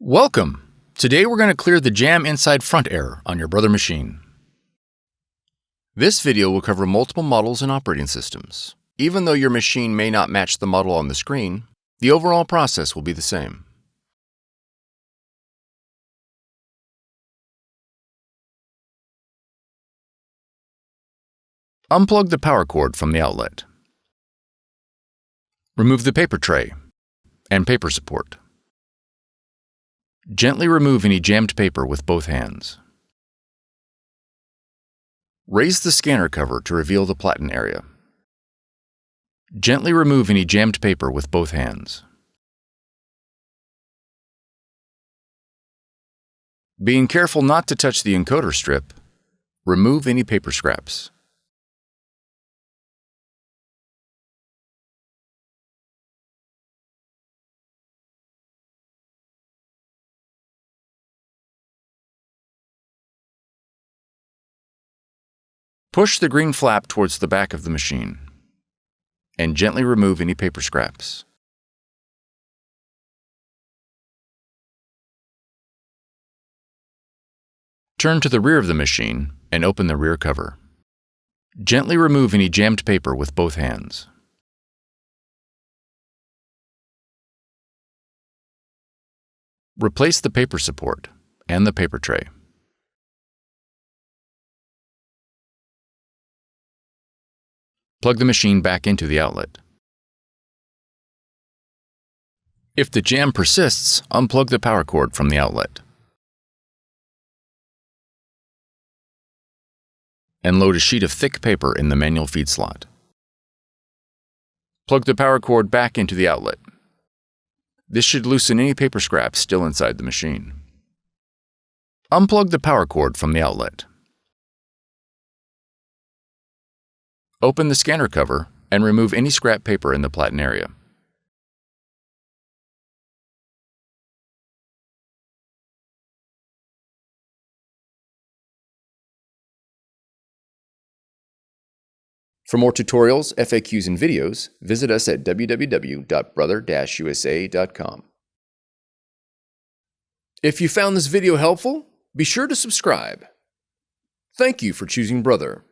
Welcome! Today we're going to clear the jam inside front error on your Brother machine. This video will cover multiple models and operating systems. Even though your machine may not match the model on the screen, the overall process will be the same. Unplug the power cord from the outlet. Remove the paper tray and paper support. Gently remove any jammed paper with both hands. Raise the scanner cover to reveal the platen area. Gently remove any jammed paper with both hands. Being careful not to touch the encoder strip, remove any paper scraps. Push the green flap towards the back of the machine and gently remove any paper scraps. Turn to the rear of the machine and open the rear cover. Gently remove any jammed paper with both hands. Replace the paper support and the paper tray. Plug the machine back into the outlet. If the jam persists, unplug the power cord from the outlet. And load a sheet of thick paper in the manual feed slot. Plug the power cord back into the outlet. This should loosen any paper scraps still inside the machine. Unplug the power cord from the outlet. Open the scanner cover and remove any scrap paper in the platen area. For more tutorials, FAQs, and videos, visit us at www.brother-usa.com. If you found this video helpful, be sure to subscribe. Thank you for choosing Brother.